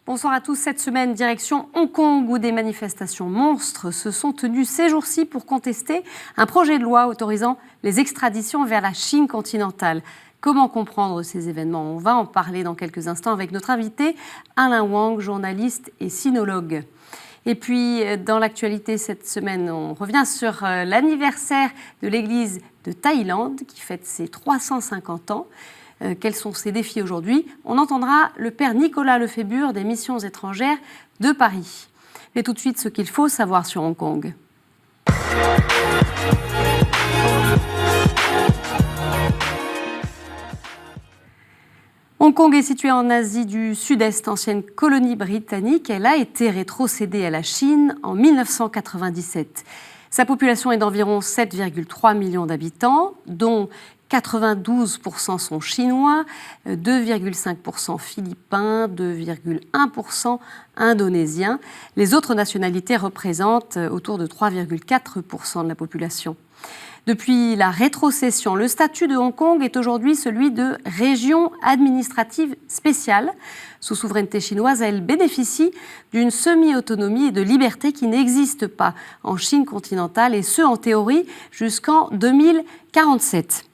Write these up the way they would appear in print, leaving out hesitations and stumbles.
Bonsoir à tous. Cette semaine, direction Hong Kong, où des manifestations monstres se sont tenues ces jours-ci pour contester un projet de loi autorisant les extraditions vers la Chine continentale. Comment comprendre ces événements? On va en parler dans quelques instants avec notre invité, Alain Wang, journaliste et sinologue. Et puis, dans l'actualité cette semaine, on revient sur l'anniversaire de l'Église de Thaïlande, qui fête ses 350 ans. Quels sont ses défis aujourd'hui? On entendra le père Nicolas Lefébure des Missions étrangères de Paris. Mais tout de suite, ce qu'il faut savoir sur Hong Kong. Hong Kong est située en Asie du Sud-Est, ancienne colonie britannique. Elle a été rétrocédée à la Chine en 1997. Sa population est d'environ 7,3 millions d'habitants, dont 92% sont chinois, 2,5% philippins, 2,1% indonésiens. Les autres nationalités représentent autour de 3,4% de la population. Depuis la rétrocession, le statut de Hong Kong est aujourd'hui celui de région administrative spéciale. Sous souveraineté chinoise, elle bénéficie d'une semi-autonomie et de liberté qui n'existent pas en Chine continentale, et ce, en théorie, jusqu'en 2047.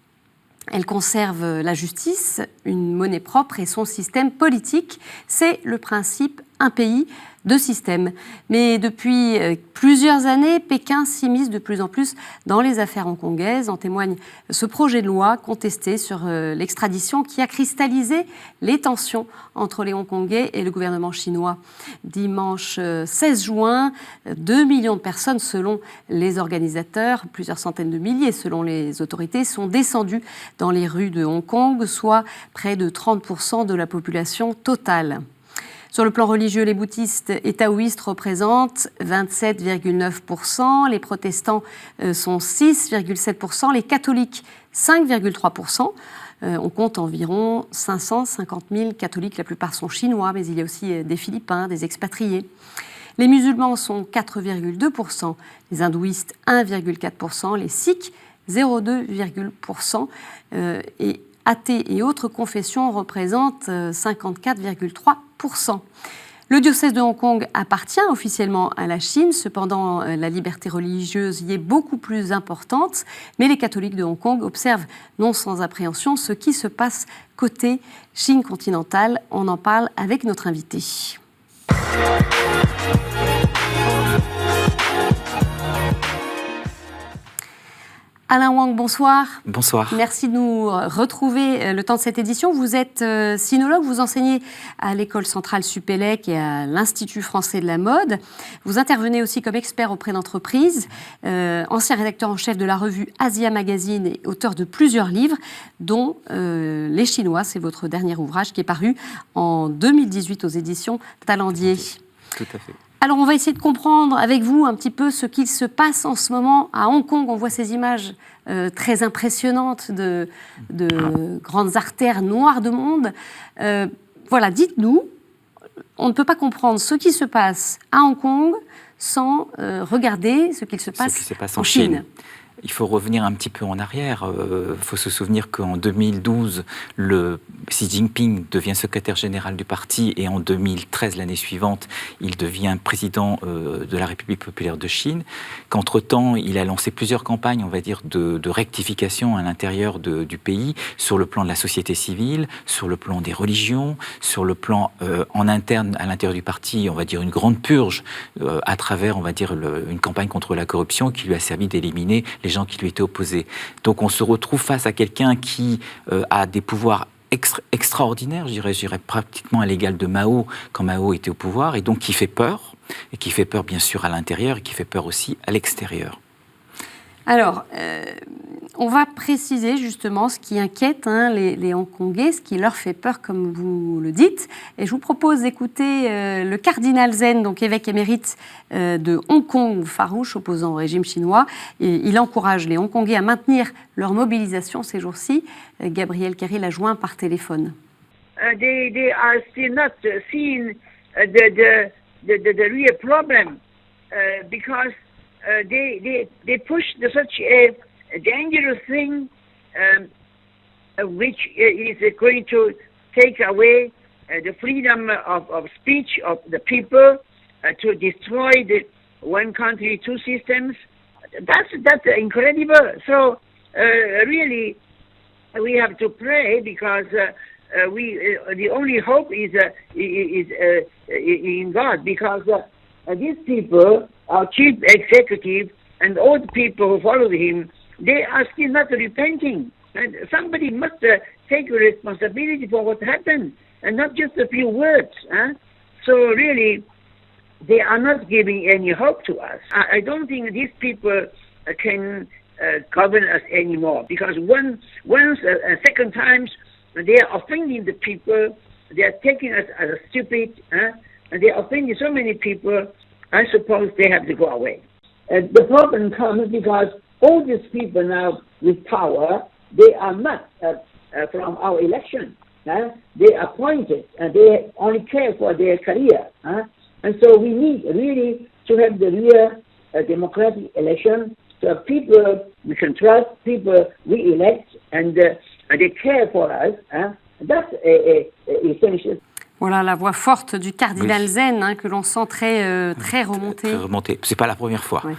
Elle conserve la justice, une monnaie propre et son système politique. C'est le principe un pays, deux systèmes. Mais depuis plusieurs années, Pékin s'immisce de plus en plus dans les affaires hongkongaises. En témoigne ce projet de loi contesté sur l'extradition qui a cristallisé les tensions entre les Hongkongais et le gouvernement chinois. Dimanche 16 juin, 2 millions de personnes selon les organisateurs, plusieurs centaines de milliers selon les autorités, sont descendues dans les rues de Hong Kong, soit près de 30% de la population totale. Sur le plan religieux, les bouddhistes et taoïstes représentent 27,9%, les protestants sont 6,7%, les catholiques 5,3%. On compte environ 550 000 catholiques, la plupart sont chinois, mais il y a aussi des Philippins, des expatriés. Les musulmans sont 4,2%, les hindouistes 1,4%, les sikhs 0,2%, et athées et autres confessions représentent 54,3%. Le diocèse de Hong Kong appartient officiellement à la Chine, cependant la liberté religieuse y est beaucoup plus importante, mais les catholiques de Hong Kong observent non sans appréhension ce qui se passe côté Chine continentale. On en parle avec notre invité. Alain Wang, bonsoir. Bonsoir. Merci de nous retrouver le temps de cette édition. Vous êtes sinologue, vous enseignez à l'École centrale Supélec et à l'Institut français de la mode. Vous intervenez aussi comme expert auprès d'entreprises, ancien rédacteur en chef de la revue Asia Magazine et auteur de plusieurs livres, dont Les Chinois, c'est votre dernier ouvrage qui est paru en 2018 aux éditions Talendier. Tout à fait. Alors, on va essayer de comprendre avec vous un petit peu ce qu'il se passe en ce moment à Hong Kong. On voit ces images très impressionnantes de grandes artères noires de monde. Voilà, dites-nous, on ne peut pas comprendre ce qui se passe à Hong Kong sans regarder ce qu'il se passe en Chine. Il faut revenir un petit peu en arrière. Il faut se souvenir qu'en 2012, Xi Jinping devient secrétaire général du parti et en 2013, l'année suivante, il devient président de la République populaire de Chine. Qu'entre-temps, il a lancé plusieurs campagnes, on va dire, de rectification à l'intérieur du pays, sur le plan de la société civile, sur le plan des religions, sur le plan en interne, à l'intérieur du parti, on va dire une grande purge à travers, on va dire, une campagne contre la corruption qui lui a servi d'éliminer les gens qui lui étaient opposés. Donc on se retrouve face à quelqu'un qui a des pouvoirs extraordinaires, je dirais pratiquement à l'égal de Mao quand Mao était au pouvoir, et donc qui fait peur, et qui fait peur bien sûr à l'intérieur, et qui fait peur aussi à l'extérieur. Alors, On va préciser justement ce qui inquiète les Hongkongais, ce qui leur fait peur, comme vous le dites. Et je vous propose d'écouter le cardinal Zen, donc évêque émérite de Hong Kong, farouche, opposant au régime chinois. Et il encourage les Hongkongais à maintenir leur mobilisation ces jours-ci. Gabriel Kerry l'a joint par téléphone. They are still not seeing the real problem because they push such a dangerous thing which is going to take away the freedom of speech of the people, to destroy the one country, two systems. That's incredible. So really, we have to pray because the only hope is in God, because these people, our chief executive and all the people who follow him, they are still not repenting. And somebody must take responsibility for what happened, and not just a few words. So really, they are not giving any hope to us. I don't think these people can govern us anymore, because once second times, they are offending the people. They are taking us as stupid, and they are offending so many people. I suppose they have to go away. The problem comes because all these people now with power, they are not from our election. They are appointed, and they only care for their career. And so we need really to have the real democratic election, so people we can trust, people we elect, and they care for us. That's essential. Voilà la voix forte du cardinal Zen, que l'on sent très remontée. Très remontée. C'est pas la première fois. Ouais.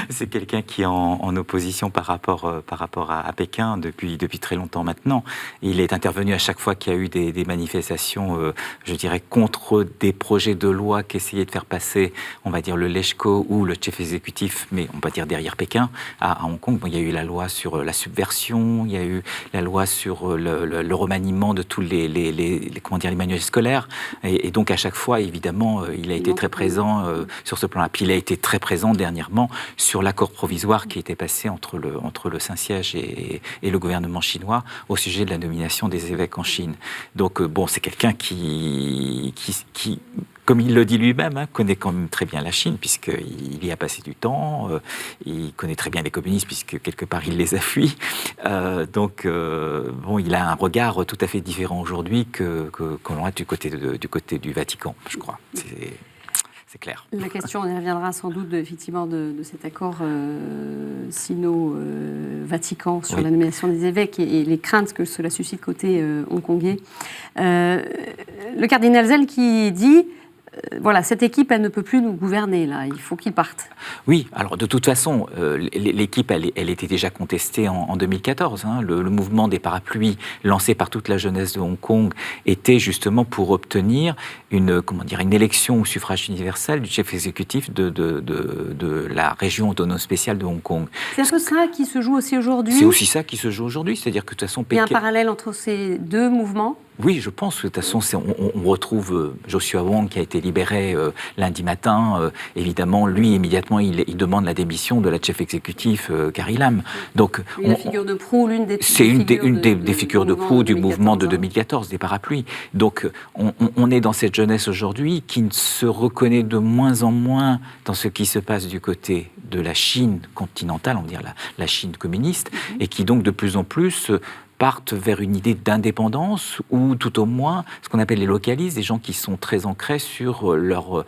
C'est quelqu'un qui est en opposition par rapport à Pékin depuis très longtemps maintenant. Il est intervenu à chaque fois qu'il y a eu des manifestations, je dirais, contre des projets de loi qu'essayait de faire passer, on va dire, le LegCo ou le chef exécutif, mais on va dire derrière Pékin, à Hong Kong. Bon, il y a eu la loi sur la subversion, il y a eu la loi sur le remaniement de tous les manuels scolaires. Et donc, à chaque fois, évidemment, il a été très présent sur ce plan-là. Puis, il a été très présent dernièrement sur l'accord provisoire qui était passé entre le Saint-Siège et le gouvernement chinois au sujet de la nomination des évêques en Chine. Donc, bon, c'est quelqu'un qui comme il le dit lui-même, connaît quand même très bien la Chine, puisqu'il y a passé du temps, il connaît très bien les communistes, puisque quelque part il les a fuis. Donc, bon, il a un regard tout à fait différent aujourd'hui que l'on a du côté du Vatican, je crois. C'est clair. La question, on y reviendra sans doute effectivement de cet accord sino-vatican sur la nomination des évêques et les craintes que cela suscite côté hongkongais. Le cardinal Zen qui dit voilà, cette équipe, elle ne peut plus nous gouverner, là. Il faut qu'ils partent. Oui, alors de toute façon, l'équipe, elle était déjà contestée en 2014. Le mouvement des parapluies lancé par toute la jeunesse de Hong Kong était justement pour obtenir une élection au suffrage universel du chef exécutif de la région autonome spéciale de Hong Kong. C'est un peu ça qui se joue aussi aujourd'hui. C'est aussi ça qui se joue aujourd'hui, c'est-à-dire que de toute façon... Il y a un parallèle entre ces deux mouvements. Oui, je pense que de toute façon, on retrouve Joshua Wong qui a été libéré lundi matin. Évidemment, lui, immédiatement, il demande la démission de la chef exécutif Carrie Lam. Donc, la figure de proue, c'est une des figures de proue du mouvement de 2014, des parapluies. Donc, on est dans cette jeunesse aujourd'hui qui se reconnaît de moins en moins dans ce qui se passe du côté de la Chine continentale, on va dire la Chine communiste, et qui donc de plus en plus partent vers une idée d'indépendance ou tout au moins ce qu'on appelle les localistes, des gens qui sont très ancrés sur leur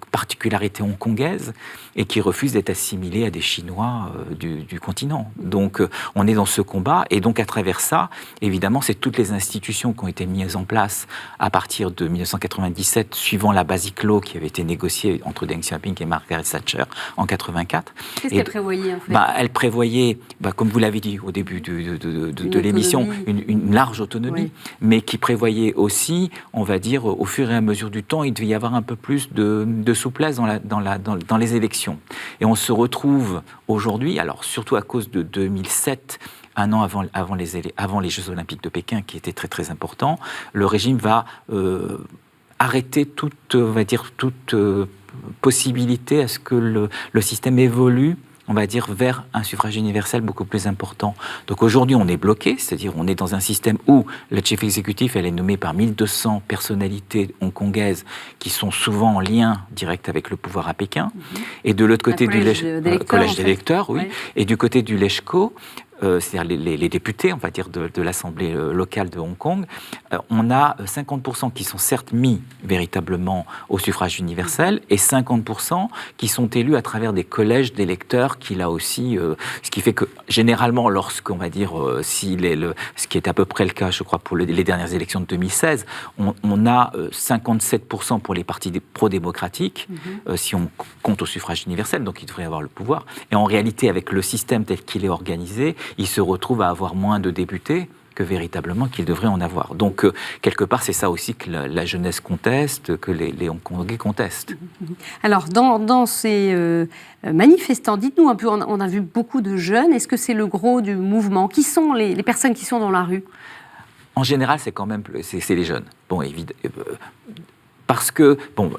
particularité hongkongaise et qui refusent d'être assimilés à des Chinois du continent. Donc on est dans ce combat et donc à travers ça, évidemment, c'est toutes les institutions qui ont été mises en place à partir de 1997, suivant la Basic Law qui avait été négociée entre Deng Xiaoping et Margaret Thatcher en 1984. Qu'est-ce qu'elle prévoyait en fait ? Elle prévoyait, comme vous l'avez dit au début de l'émission, une large autonomie, oui, mais qui prévoyait aussi, on va dire, au fur et à mesure du temps, il devait y avoir un peu plus de souplesse dans les élections. Et on se retrouve aujourd'hui, alors surtout à cause de 2007, un an avant les Jeux Olympiques de Pékin, qui était très très important, le régime va arrêter toute possibilité à ce que le système évolue on va dire, vers un suffrage universel beaucoup plus important. Donc aujourd'hui, on est bloqué, c'est-à-dire on est dans un système où le chief executive, elle est nommée par 1200 personnalités hongkongaises qui sont souvent en lien direct avec le pouvoir à Pékin. Et de l'autre côté du collège d'électeurs, oui. Et du côté du LegCo, c'est-à-dire les députés, on va dire, de l'Assemblée locale de Hong Kong, on a 50% qui sont certes mis véritablement au suffrage universel et 50% qui sont élus à travers des collèges d'électeurs qui, là aussi, ce qui fait que, généralement, lorsqu'on va dire, ce qui est à peu près le cas, je crois, pour les dernières élections de 2016, on a 57% pour les partis pro-démocratiques, si on compte au suffrage universel, donc ils devraient avoir le pouvoir. Et en réalité, avec le système tel qu'il est organisé, il se retrouve à avoir moins de députés que véritablement qu'il devrait en avoir. Donc, quelque part, c'est ça aussi que la jeunesse conteste, que les Hongkongais contestent. Alors, dans ces manifestants, dites-nous un peu, on a vu beaucoup de jeunes, est-ce que c'est le gros du mouvement? Qui sont les personnes qui sont dans la rue? En général, c'est quand même c'est les jeunes. Bon, évidemment. Parce que, bon,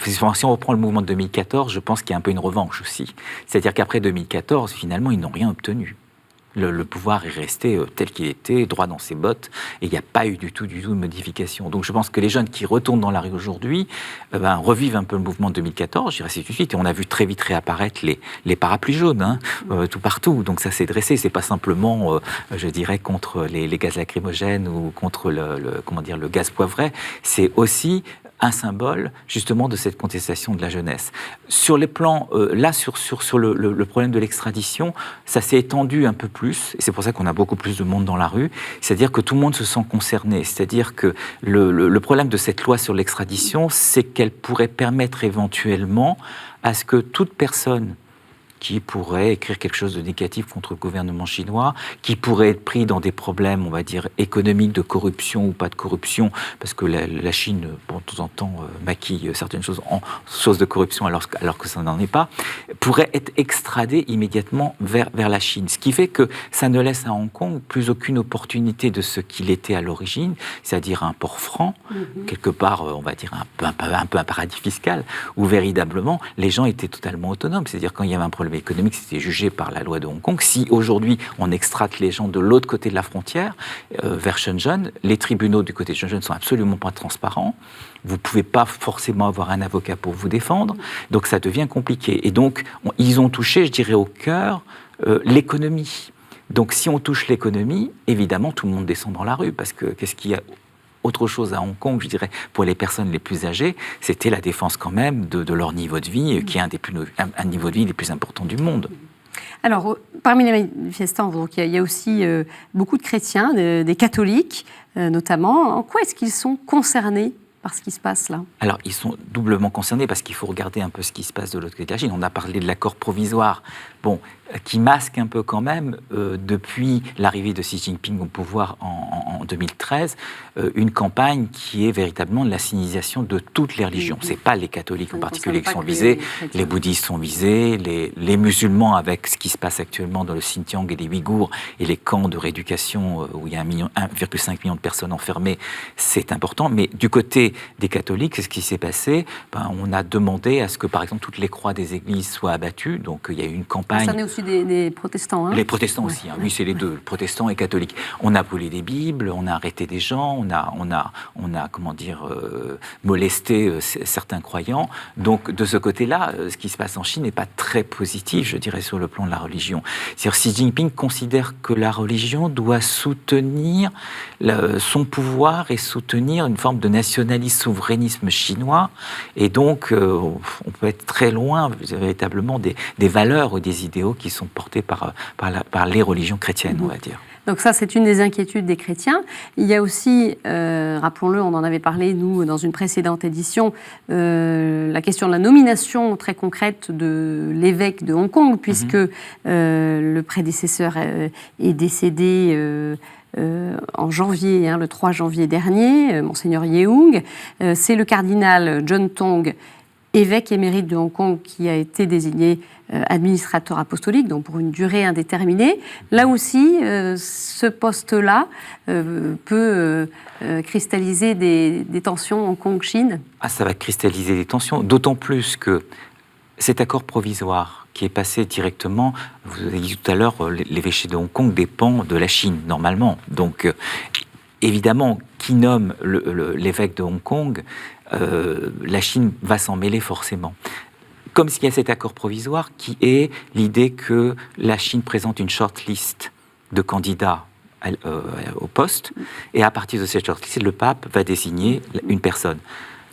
si on reprend le mouvement de 2014, je pense qu'il y a un peu une revanche aussi. C'est-à-dire qu'après 2014, finalement, ils n'ont rien obtenu. Le pouvoir est resté tel qu'il était, droit dans ses bottes, et il n'y a pas eu du tout de modification. Donc je pense que les jeunes qui retournent dans la rue aujourd'hui revivent un peu le mouvement de 2014, je dirais c'est tout de suite, et on a vu très vite réapparaître les parapluies jaunes, tout partout. Donc ça s'est dressé, c'est pas simplement, je dirais, contre les gaz lacrymogènes ou contre le gaz poivré, c'est aussi un symbole justement de cette contestation de la jeunesse. Sur les plans, sur le problème de l'extradition, ça s'est étendu un peu plus, et c'est pour ça qu'on a beaucoup plus de monde dans la rue, c'est-à-dire que tout le monde se sent concerné, c'est-à-dire que le problème de cette loi sur l'extradition, c'est qu'elle pourrait permettre éventuellement à ce que toute personne qui pourrait écrire quelque chose de négatif contre le gouvernement chinois, qui pourrait être pris dans des problèmes, on va dire, économiques, de corruption ou pas de corruption, parce que la Chine, bon, de temps en temps, maquille certaines choses en choses de corruption alors que ça n'en est pas, pourrait être extradé immédiatement vers la Chine. Ce qui fait que ça ne laisse à Hong Kong plus aucune opportunité de ce qu'il était à l'origine, c'est-à-dire un port franc, quelque part, on va dire, un peu un paradis fiscal, où véritablement, les gens étaient totalement autonomes. C'est-à-dire quand il y avait un problème économique, c'était jugé par la loi de Hong Kong. Si aujourd'hui on extrade les gens de l'autre côté de la frontière, vers Shenzhen, les tribunaux du côté de Shenzhen sont absolument pas transparents. Vous ne pouvez pas forcément avoir un avocat pour vous défendre. Donc ça devient compliqué. Et donc ils ont touché, je dirais, au cœur l'économie. Donc si on touche l'économie, évidemment tout le monde descend dans la rue parce que qu'est-ce qu'il y a autre chose à Hong Kong, je dirais, pour les personnes les plus âgées, c'était la défense quand même de leur niveau de vie, qui est un niveau de vie les plus importants du monde. Alors, parmi les manifestants, donc, il y a aussi beaucoup de chrétiens, des catholiques notamment. En quoi est-ce qu'ils sont concernés par ce qui se passe là? Alors, ils sont doublement concernés parce qu'il faut regarder un peu ce qui se passe de l'autre côté de la Chine. On a parlé de l'accord provisoire, qui masque un peu quand même, depuis l'arrivée de Xi Jinping au pouvoir en 2013, une campagne qui est véritablement de la sinisation de toutes les religions. Ce n'est pas les catholiques en particulier qui sont visés, les bouddhistes sont visés, les musulmans avec ce qui se passe actuellement dans le Xinjiang et les Ouïghours et les camps de rééducation où il y a 1,5 million de personnes enfermées, c'est important. Mais du côté des catholiques, c'est ce qui s'est passé. On a demandé à ce que, par exemple, toutes les croix des églises soient abattues. Donc, il y a eu une campagne. Ça n'est aussi des protestants. Les protestants aussi. Oui, c'est les deux, protestants et catholiques. On a volé des Bibles, on a arrêté des gens, on a molesté certains croyants. Donc, de ce côté-là, ce qui se passe en Chine n'est pas très positif, je dirais, sur le plan de la religion. C'est-à-dire, Xi Jinping considère que la religion doit soutenir son pouvoir et soutenir une forme de nationalisme, souverainisme chinois. Et donc, on peut être très loin, véritablement, des valeurs ou des idéaux qui sont portés par les religions chrétiennes, on va dire. Donc ça, c'est une des inquiétudes des chrétiens. Il y a aussi, rappelons-le, on en avait parlé, nous, dans une précédente édition, la question de la nomination très concrète de l'évêque de Hong Kong, puisque le prédécesseur est décédé en janvier, le 3 janvier dernier, Monseigneur Yeung. C'est le cardinal John Tong, évêque émérite de Hong Kong, qui a été désigné administrateur apostolique, donc pour une durée indéterminée. Là aussi, ce poste-là peut cristalliser des tensions Hong Kong-Chine. Ça va cristalliser des tensions, d'autant plus que cet accord provisoire qui est passé directement, vous avez dit tout à l'heure, l'évêché de Hong Kong dépend de la Chine, normalement. Donc, évidemment, qui nomme l'évêque de Hong Kong, la Chine va s'en mêler forcément. Comme s'il y a cet accord provisoire qui est l'idée que la Chine présente une shortlist de candidats au poste, et à partir de cette shortlist, le pape va désigner une personne.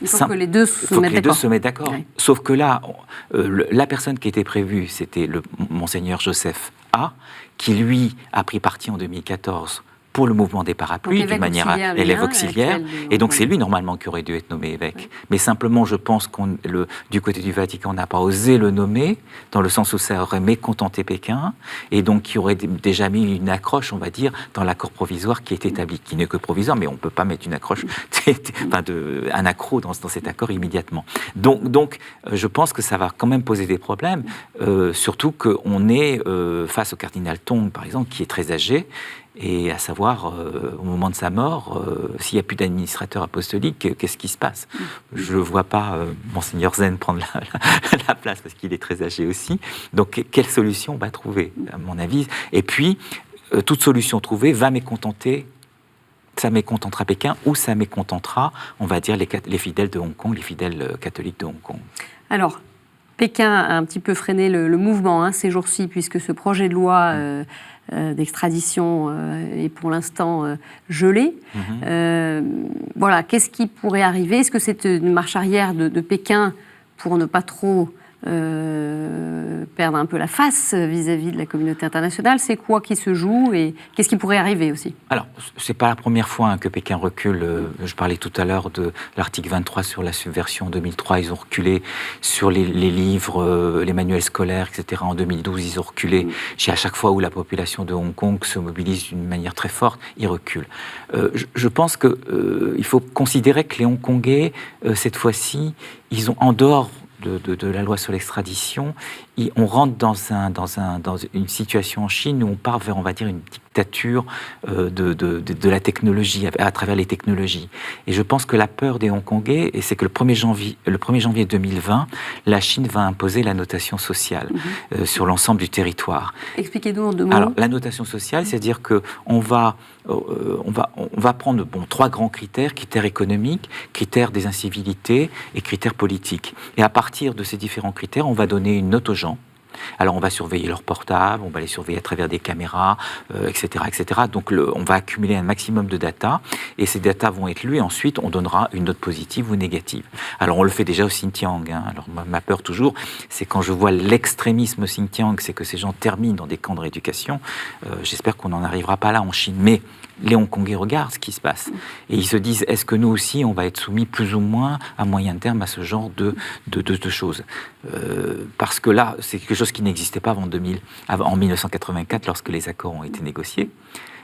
Il faut que les deux se mettent d'accord. Oui. Sauf que là, la personne qui était prévue, c'était le Monseigneur Joseph A, qui lui a pris parti en 2014 pour le mouvement des parapluies, d'une manière élève auxiliaire. Et donc c'est lui normalement qui aurait dû être nommé évêque. Oui. Mais simplement, je pense du côté du Vatican, on n'a pas osé le nommer, dans le sens où ça aurait mécontenté Pékin, et donc il aurait déjà mis une accroche, on va dire, dans l'accord provisoire qui est établi, qui n'est que provisoire, mais on ne peut pas mettre une accroche, un accroc dans cet accord immédiatement. Donc, je pense que ça va quand même poser des problèmes, surtout qu'on est face au cardinal Tong, par exemple, qui est très âgé, et à savoir, au moment de sa mort, s'il n'y a plus d'administrateur apostolique, qu'est-ce qui se passe? Je ne vois pas Monseigneur Zen prendre la place, parce qu'il est très âgé aussi. Donc, quelle solution on va trouver, à mon avis? Et puis, toute solution trouvée va mécontenter, ça mécontentera Pékin, ou ça mécontentera, on va dire, les fidèles de Hong Kong, les fidèles catholiques de Hong Kong. Alors, Pékin a un petit peu freiné le mouvement ces jours-ci, puisque ce projet de loi d'extradition est pour l'instant gelé. Voilà, qu'est-ce qui pourrait arriver? Est-ce que c'est une marche arrière de Pékin pour ne pas trop perdre un peu la face vis-à-vis de la communauté internationale? C'est quoi qui se joue et qu'est-ce qui pourrait arriver aussi? Alors, c'est pas la première fois que Pékin recule. Je parlais tout à l'heure de l'article 23 sur la subversion en 2003. Ils ont reculé sur les livres, les manuels scolaires, etc. En 2012, ils ont reculé. À chaque fois où la population de Hong Kong se mobilise d'une manière très forte, ils reculent. Je pense qu'il faut considérer que les Hongkongais, cette fois-ci, ils ont en dehors de la loi sur l'extradition, on rentre dans une situation en Chine où on part vers, on va dire, une dictature de la technologie, à travers les technologies. Et je pense que la peur des Hongkongais, c'est que le 1er janvier 2020, la Chine va imposer la notation sociale sur l'ensemble du territoire. Expliquez-nous en 2 mots. Alors, la notation sociale, c'est-à-dire qu'on va prendre 3 grands critères économiques, critères des incivilités et critères politiques. Et à partir de ces différents critères, on va donner une note aux gens. Alors, on va surveiller leur portable, on va les surveiller à travers des caméras, etc., etc. Donc, on va accumuler un maximum de data, et ces data vont être lues, et ensuite, on donnera une note positive ou négative. Alors, on le fait déjà au Xinjiang. Alors, ma peur toujours, c'est quand je vois l'extrémisme au Xinjiang, c'est que ces gens terminent dans des camps de rééducation. J'espère qu'on n'en arrivera pas là en Chine. Mais les Hongkongais regardent ce qui se passe. Et ils se disent, est-ce que nous aussi, on va être soumis plus ou moins à moyen terme à ce genre de choses? Parce que là, c'est quelque chose qui n'existait pas en 1984, lorsque les accords ont été négociés.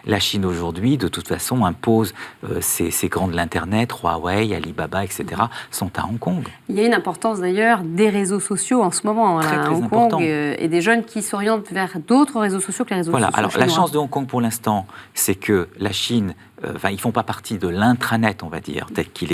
La Chine aujourd'hui, de toute façon, impose ces grands de l'Internet, Huawei, Alibaba, etc., sont à Hong Kong. Il y a une importance d'ailleurs des réseaux sociaux en ce moment à Hong Kong et des jeunes qui s'orientent vers d'autres réseaux sociaux que les réseaux sociaux alors chinois. La chance de Hong Kong pour l'instant, c'est que la Chine, ils ne font pas partie de l'intranet, on va dire, tel qu'il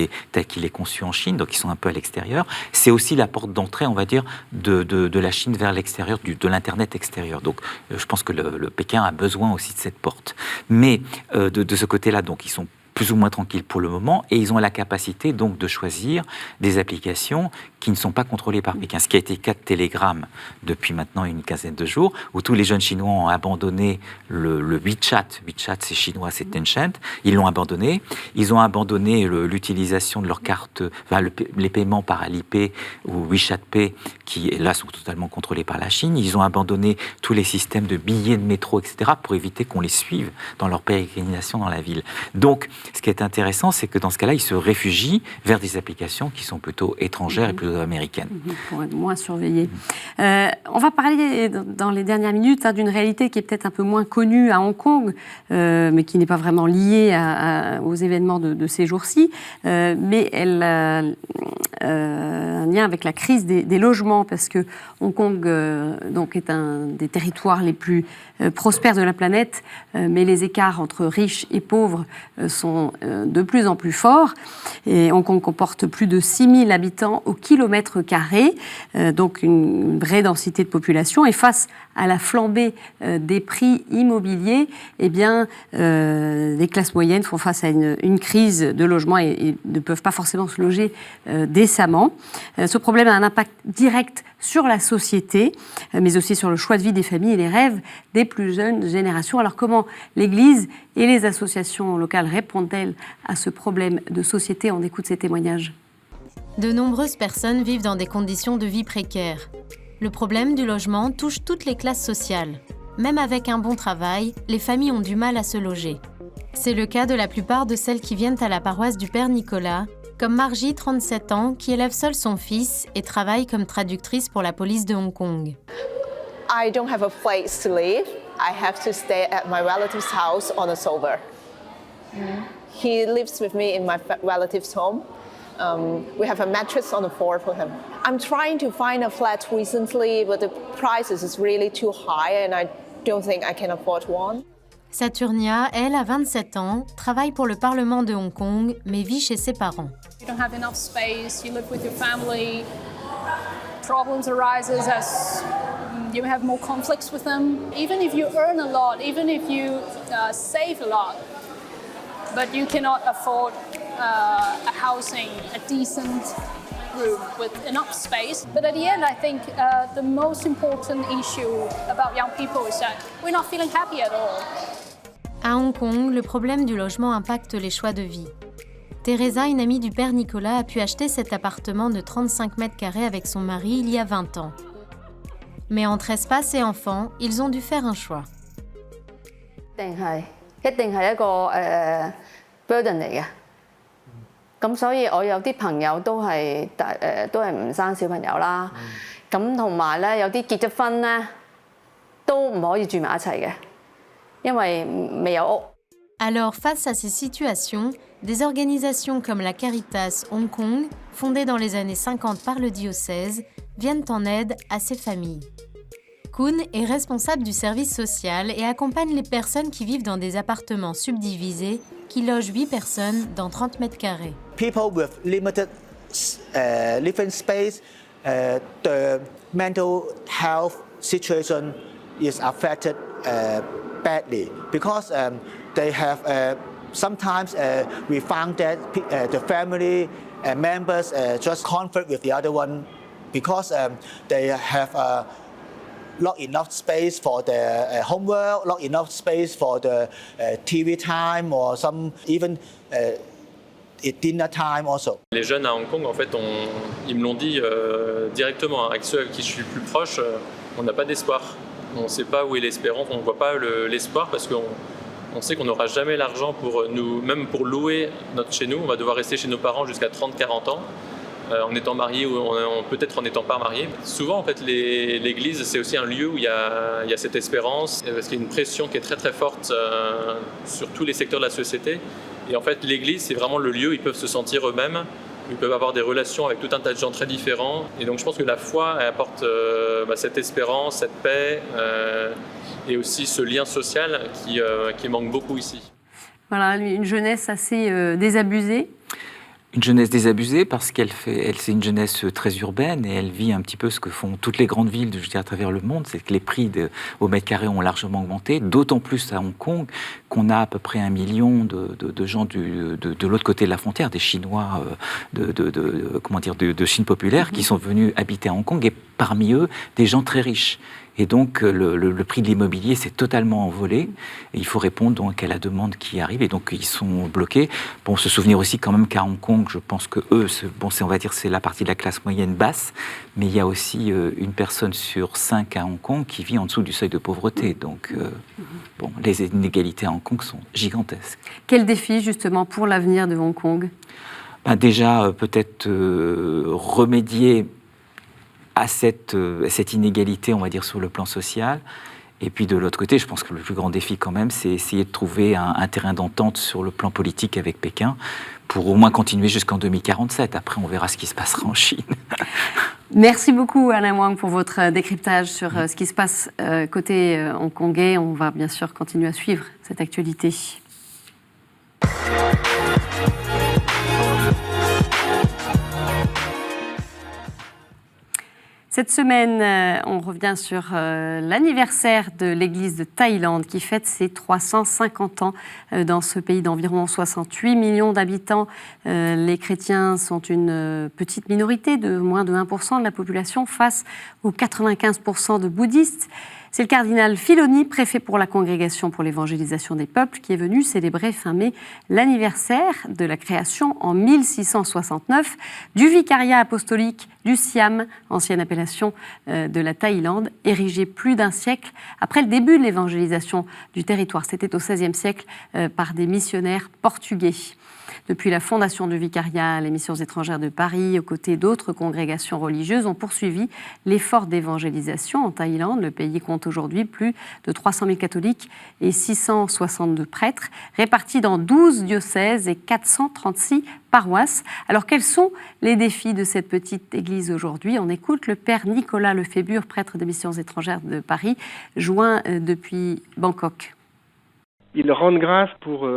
est conçu en Chine, donc ils sont un peu à l'extérieur. C'est aussi la porte d'entrée, on va dire, de la Chine vers l'extérieur, de l'Internet extérieur. Donc je pense que le Pékin a besoin aussi de cette porte. Mais de ce côté-là, donc ils sont plus ou moins tranquilles pour le moment, et ils ont la capacité donc de choisir des applications qui ne sont pas contrôlées par Pékin. Ce qui a été le cas de Telegram depuis maintenant une quinzaine de jours, où tous les jeunes Chinois ont abandonné le WeChat. WeChat, c'est chinois, c'est Tencent. Ils l'ont abandonné. Ils ont abandonné l'utilisation de leurs cartes, les paiements par Alipay ou WeChat Pay, qui là sont totalement contrôlés par la Chine. Ils ont abandonné tous les systèmes de billets de métro, etc., pour éviter qu'on les suive dans leur pérégrination dans la ville. Donc, ce qui est intéressant, c'est que dans ce cas-là, ils se réfugient vers des applications qui sont plutôt étrangères et plutôt américaines. Pour être moins surveillées. On va parler dans les dernières minutes d'une réalité qui est peut-être un peu moins connue à Hong Kong, mais qui n'est pas vraiment liée aux événements de ces jours-ci. Mais un lien avec la crise des logements, parce que Hong Kong donc est un des territoires les plus prospères de la planète, mais les écarts entre riches et pauvres sont de plus en plus forts. Et Hong Kong comporte plus de 6 000 habitants au kilomètre carré, donc une vraie densité de population. Et face à la flambée des prix immobiliers, eh bien, les classes moyennes font face à une crise de logement et ne peuvent pas forcément se loger décemment. Ce problème a un impact direct sur la société, mais aussi sur le choix de vie des familles et les rêves des plus jeunes générations. Alors comment l'Église et les associations locales répondent-elles à ce problème de société? On écoute ces témoignages. De nombreuses personnes vivent dans des conditions de vie précaires. Le problème du logement touche toutes les classes sociales. Même avec un bon travail, les familles ont du mal à se loger. C'est le cas de la plupart de celles qui viennent à la paroisse du Père Nicolas, comme Margie, 37 ans, qui élève seule son fils et travaille comme traductrice pour la police de Hong Kong. I don't have a place to live. I have to stay at my relative's house on a sofa. He lives with me in my relative's home. We have a mattress on the floor for him. I'm trying to find a flat recently, but the prices is really too high and I don't think I can afford one. Saturnia, elle, a 27 ans, travaille pour le Parlement de Hong Kong, mais vit chez ses parents. You don't have enough space, you live with your family, problems arises as you have more conflicts with them. Even if you earn a lot, even if you save a lot, but you cannot afford a housing, a decent room with enough space. But at the end, I think the most important issue about young people is that we're not feeling happy at all. À Hong Kong, le problème du logement impacte les choix de vie. Teresa, une amie du Père Nicolas, a pu acheter cet appartement de 35 mètres carrés avec son mari il y a 20 ans. Mais entre espace et enfants, ils ont dû faire un choix. 一定係一個burden 嚟嘅。咁所以我有啲朋友都係唔生小朋友啦。咁同埋咧，有啲結咗婚咧，都唔可以住埋一齊嘅，因為未有屋。Alors, face à ces situations, des organisations comme la Caritas Hong Kong, fondée dans les années 50 par le diocèse, viennent en aide à ces familles. Kun est responsable du service social et accompagne les personnes qui vivent dans des appartements subdivisés qui logent 8 personnes dans 30 mètres carrés. People with limited living space, the mental health situation is affected badly because they have sometimes we found that the family members just conflict with the other one because they have not enough space for their homework, not enough space for the TV time or some even dinner time also. Les jeunes à Hong Kong, en fait, ils me l'ont dit directement. Avec ceux avec qui je suis le plus proche, on n'a pas d'espoir. On ne sait pas où est l'espérance, on ne voit pas l'espoir parce qu'on sait qu'on n'aura jamais l'argent pour nous, même pour louer chez nous. On va devoir rester chez nos parents jusqu'à 30-40 ans. En étant marié ou peut-être en n'étant pas marié. Souvent, en fait, l'église, c'est aussi un lieu où il y a cette espérance, parce qu'il y a une pression qui est très très forte sur tous les secteurs de la société. Et en fait, l'église, c'est vraiment le lieu où ils peuvent se sentir eux-mêmes, où ils peuvent avoir des relations avec tout un tas de gens très différents. Et donc, je pense que la foi, elle apporte cette espérance, cette paix, et aussi ce lien social qui manque beaucoup ici. Voilà, une jeunesse assez désabusée. Une jeunesse désabusée parce c'est une jeunesse très urbaine et elle vit un petit peu ce que font toutes les grandes villes, je dirais, à travers le monde. C'est que les prix au mètre carré ont largement augmenté, d'autant plus à Hong Kong qu'on a à peu près 1 million de gens de l'autre côté de la frontière, des Chinois de Chine populaire qui sont venus habiter à Hong Kong et parmi eux des gens très riches. Et donc, le prix de l'immobilier s'est totalement envolé. Et il faut répondre donc à la demande qui arrive. Et donc, ils sont bloqués. Bon, se souvenir aussi quand même qu'à Hong Kong, je pense que eux, on va dire, c'est la partie de la classe moyenne basse. Mais il y a aussi une personne sur 5 à Hong Kong qui vit en dessous du seuil de pauvreté. Donc, les inégalités à Hong Kong sont gigantesques. Quel défi, justement, pour l'avenir de Hong Kong ? Déjà, peut-être remédier à cette inégalité, on va dire, sur le plan social. Et puis de l'autre côté, je pense que le plus grand défi quand même, c'est essayer de trouver un terrain d'entente sur le plan politique avec Pékin pour au moins continuer jusqu'en 2047. Après, on verra ce qui se passera en Chine. Merci beaucoup Alain Wang pour votre décryptage sur ce qui se passe côté hongkongais. On va bien sûr continuer à suivre cette actualité. Cette semaine, on revient sur l'anniversaire de l'Église de Thaïlande qui fête ses 350 ans dans ce pays d'environ 68 millions d'habitants. Les chrétiens sont une petite minorité de moins de 1% de la population face aux 95% de bouddhistes. C'est le cardinal Filoni, préfet pour la Congrégation pour l'évangélisation des peuples, qui est venu célébrer fin mai l'anniversaire de la création en 1669 du vicariat apostolique du Siam, ancienne appellation de la Thaïlande, érigé plus d'un siècle après le début de l'évangélisation du territoire. C'était au XVIe siècle par des missionnaires portugais. Depuis la fondation du vicariat, les missions étrangères de Paris, aux côtés d'autres congrégations religieuses, ont poursuivi l'effort d'évangélisation en Thaïlande. Le pays compte aujourd'hui plus de 300 000 catholiques et 662 prêtres, répartis dans 12 diocèses et 436 paroisses. Alors, quels sont les défis de cette petite église aujourd'hui? On écoute le père Nicolas Lefébure, prêtre des missions étrangères de Paris, joint depuis Bangkok. Ils rendent grâce pour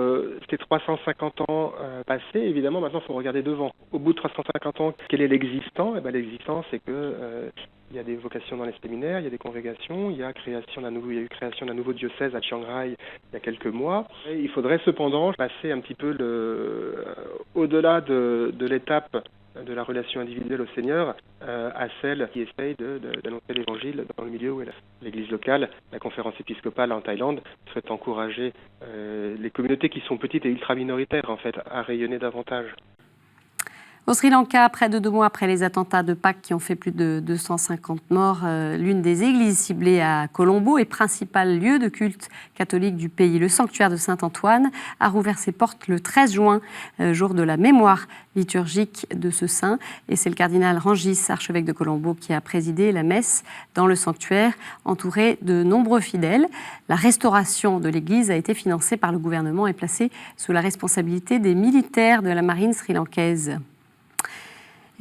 ces 350 ans passés. Évidemment, maintenant, il faut regarder devant. Au bout de 350 ans, quel est l'existant? L'existant, c'est que il y a des vocations dans les séminaires, il y a des congrégations, il y a eu création d'un nouveau diocèse à Chiang Rai il y a quelques mois. Et il faudrait cependant passer un petit peu au-delà de l'étape de la relation individuelle au Seigneur à celle qui essaye d'annoncer l'Évangile dans le milieu où l'Église locale, la conférence épiscopale en Thaïlande, souhaite encourager les communautés qui sont petites et ultra-minoritaires en fait à rayonner davantage. Au Sri Lanka, près de 2 mois après les attentats de Pâques qui ont fait plus de 250 morts, l'une des églises ciblées à Colombo et principal lieu de culte catholique du pays, le sanctuaire de Saint-Antoine, a rouvert ses portes le 13 juin, jour de la mémoire liturgique de ce saint. Et c'est le cardinal Rangis, archevêque de Colombo, qui a présidé la messe dans le sanctuaire, entouré de nombreux fidèles. La restauration de l'église a été financée par le gouvernement et placée sous la responsabilité des militaires de la marine sri-lankaise.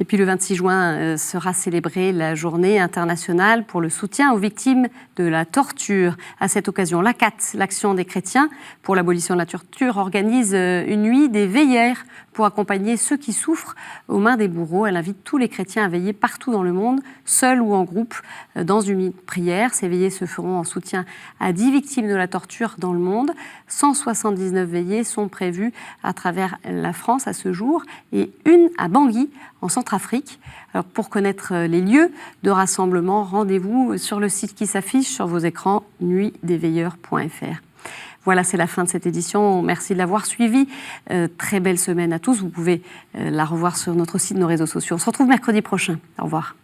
Et puis le 26 juin sera célébrée la journée internationale pour le soutien aux victimes de la torture. À cette occasion, l'ACAT, l'Action des chrétiens pour l'abolition de la torture, organise une nuit des veilleurs pour accompagner ceux qui souffrent aux mains des bourreaux. Elle invite tous les chrétiens à veiller partout dans le monde, seuls ou en groupe, dans une prière. Ces veillées se feront en soutien à 10 victimes de la torture dans le monde. 179 veillées sont prévues à travers la France à ce jour et une à Bangui, en Centrafrique. Alors, pour connaître les lieux de rassemblement, rendez-vous sur le site qui s'affiche sur vos écrans, nuitdesveilleurs.fr. Voilà, c'est la fin de cette édition. Merci de l'avoir suivi. Très belle semaine à tous. Vous pouvez la revoir sur notre site, nos réseaux sociaux. On se retrouve mercredi prochain. Au revoir.